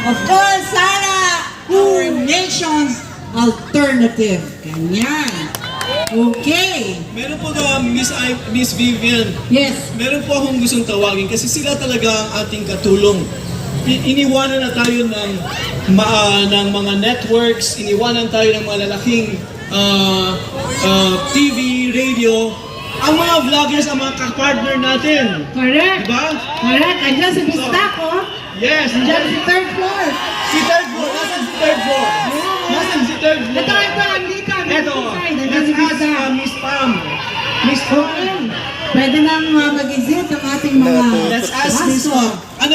Of course, Sarah, our nation's alternative. Ganyan. Okay. Meron po na Miss Vivian. Yes. Meron po akong gustong tawagin kasi sila talaga ang ating katulong. Iniwanan na tayo ng mga networks, iniwanan tayo ng mga lalaking TV, radio. Ang mga vloggers, ang mga kapartner natin. Correct. Diba? Correct. Andiyan si Bistaco. Yes. Andiyan si third floor. Si third floor. Nasaan si third floor? Nasaan si third floor? Ito, andito. Eto. Let's Let's ask Miss Pam. Miss Pam. Pwede nang mag-visit ang ating mga Let's ask Miss Pam. Ano